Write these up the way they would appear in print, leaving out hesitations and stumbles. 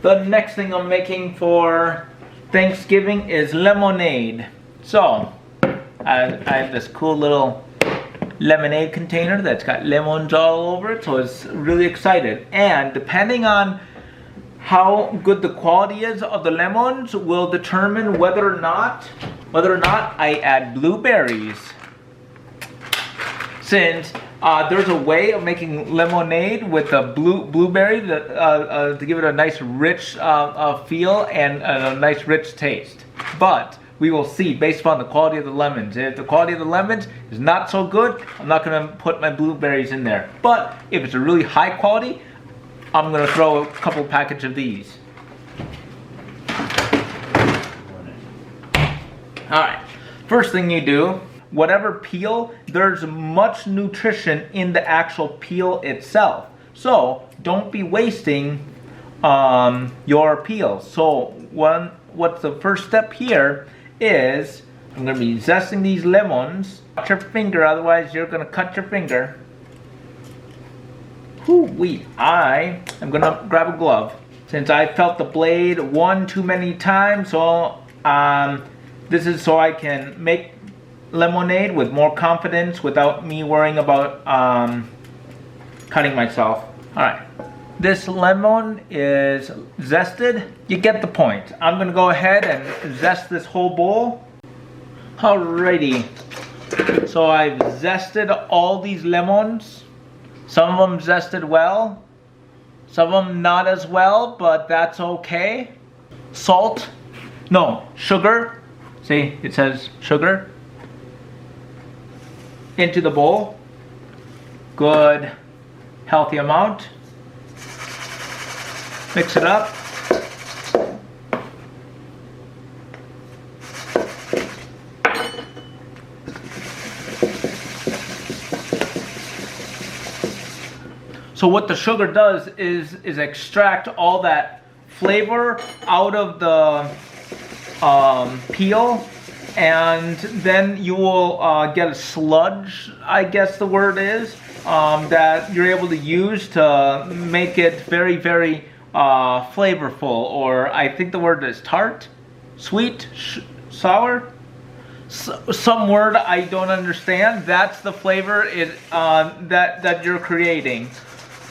The next thing I'm making for Thanksgiving is lemonade. So I have this cool little lemonade container that's got lemons all over it, so it's really excited. And depending on how good the quality is of the lemons will determine whether or not I add blueberries. Since there's a way of making lemonade with a blueberry to give it a nice rich feel and a nice rich taste. But we will see based upon the quality of the lemons. If the quality of the lemons is not so good, I'm not going to put my blueberries in there. But if it's a really high quality, I'm going to throw a couple packages of these. Alright, first thing you do, whatever peel, there's much nutrition in the actual peel itself. So don't be wasting your peels. So what's the first step here is I'm going to be zesting these lemons. Watch your finger, otherwise you're going to cut your finger. Whoo-wee. I am going to grab a glove. Since I felt the blade one too many times, so this is so I can make lemonade with more confidence without me worrying about cutting myself. Alright, this lemon is zested. You get the point. I'm going to go ahead and zest this whole bowl. Alrighty, so I've zested all these lemons. Some of them zested well, some of them not as well, but that's okay. Salt, no, sugar. See, it says sugar. Into the bowl. Good, healthy amount. Mix it up. So what the sugar does is extract all that flavor out of the peel, and then you will get a sludge, I guess the word is, that you're able to use to make it very, very flavorful, or I think the word is tart, sweet, sour, some word I don't understand. That's the flavor that you're creating.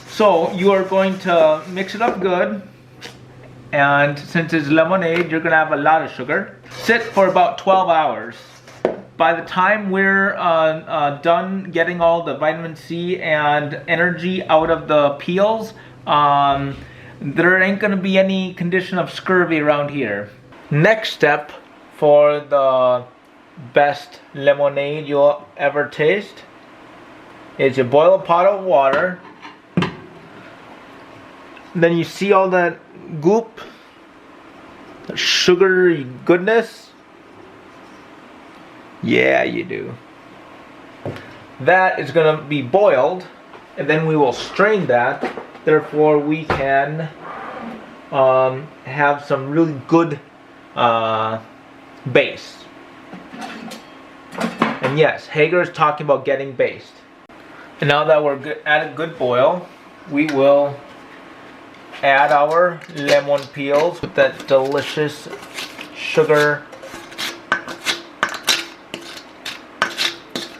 So you are going to mix it up good, and since it's lemonade, you're going to have a lot of sugar. Sit for about 12 hours. By the time we're done getting all the vitamin C and energy out of the peels, there ain't going to be any condition of scurvy around here. Next step for the best lemonade you'll ever taste is you boil a pot of water. Then you see all that goop, the sugary goodness? Yeah, you do. That is going to be boiled, and then we will strain that. Therefore, we can have some really good base. And yes, Hager is talking about getting based. And now that we're at a good boil, we will add our lemon peels with that delicious sugar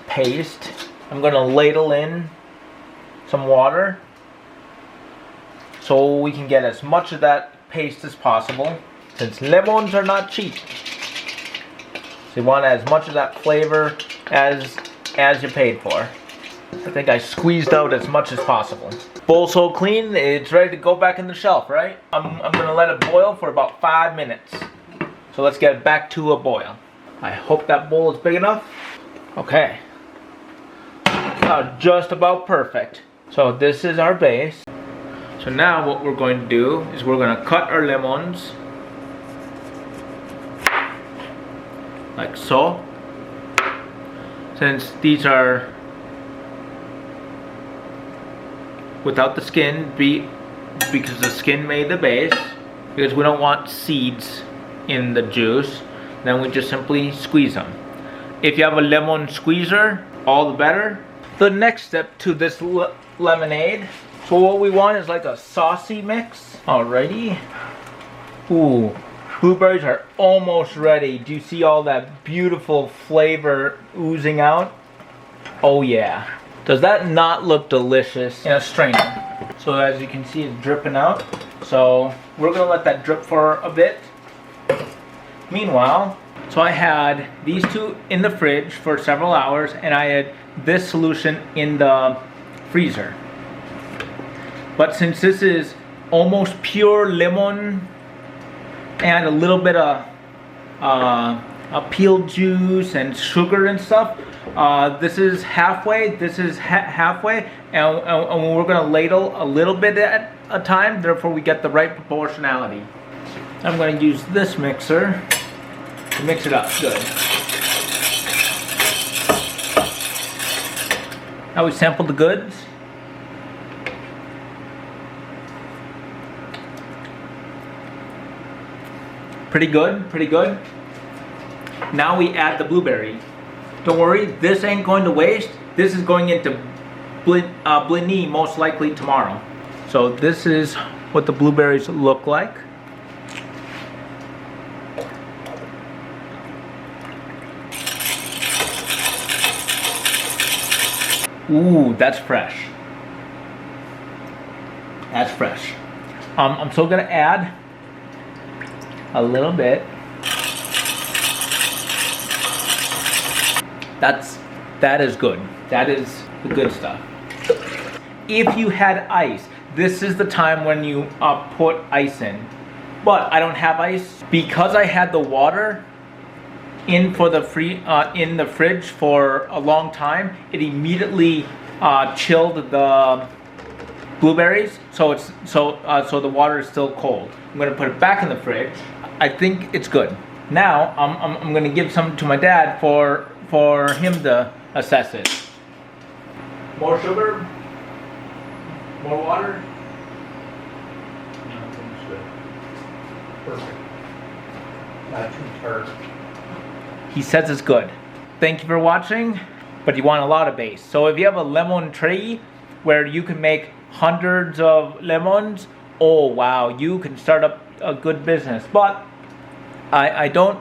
paste. I'm going to ladle in some water so we can get as much of that paste as possible, since lemons are not cheap. So you want as much of that flavor as you paid for. I think I squeezed out as much as possible. Bowl so clean, it's ready to go back in the shelf, right? I'm going to let it boil for about 5 minutes. So let's get it back to a boil. I hope that bowl is big enough. Okay. Just about perfect. So this is our base. So now what we're going to do is we're going to cut our lemons. Like so. Since these are without the skin, because the skin made the base, because we don't want seeds in the juice, then we just simply squeeze them. If you have a lemon squeezer, all the better. The next step to this lemonade, so what we want is like a saucy mix. Alrighty, Ooh, blueberries are almost ready. Do you see all that beautiful flavor oozing out? Oh yeah. Does that not look delicious in a strainer? So as you can see, it's dripping out. So we're gonna let that drip for a bit. Meanwhile, so I had these two in the fridge for several hours, and I had this solution in the freezer. But since this is almost pure lemon and a little bit of peeled juice and sugar and stuff, this is halfway. This is halfway, and we're gonna ladle a little bit at a time. Therefore, we get the right proportionality. I'm gonna use this mixer to mix it up good. Now we sample the goods. Pretty good, pretty good. Now we add the blueberry. Don't worry, this ain't going to waste. This is going into blini most likely tomorrow. So this is what the blueberries look like. Ooh, that's fresh. That's fresh. I'm still gonna add a little bit. That is good. That is the good stuff. If you had ice, this is the time when you put ice in. But I don't have ice because I had the water in the fridge for a long time. It immediately chilled the blueberries, so the water is still cold. I'm gonna put it back in the fridge. I think it's good. Now I'm gonna give some to my dad for him to assess it. More sugar? More water? No, I think it's good. Perfect. Not too tart. He says it's good. Thank you for watching, but you want a lot of base. So if you have a lemon tree where you can make hundreds of lemons, oh wow, you can start up a good business. But I don't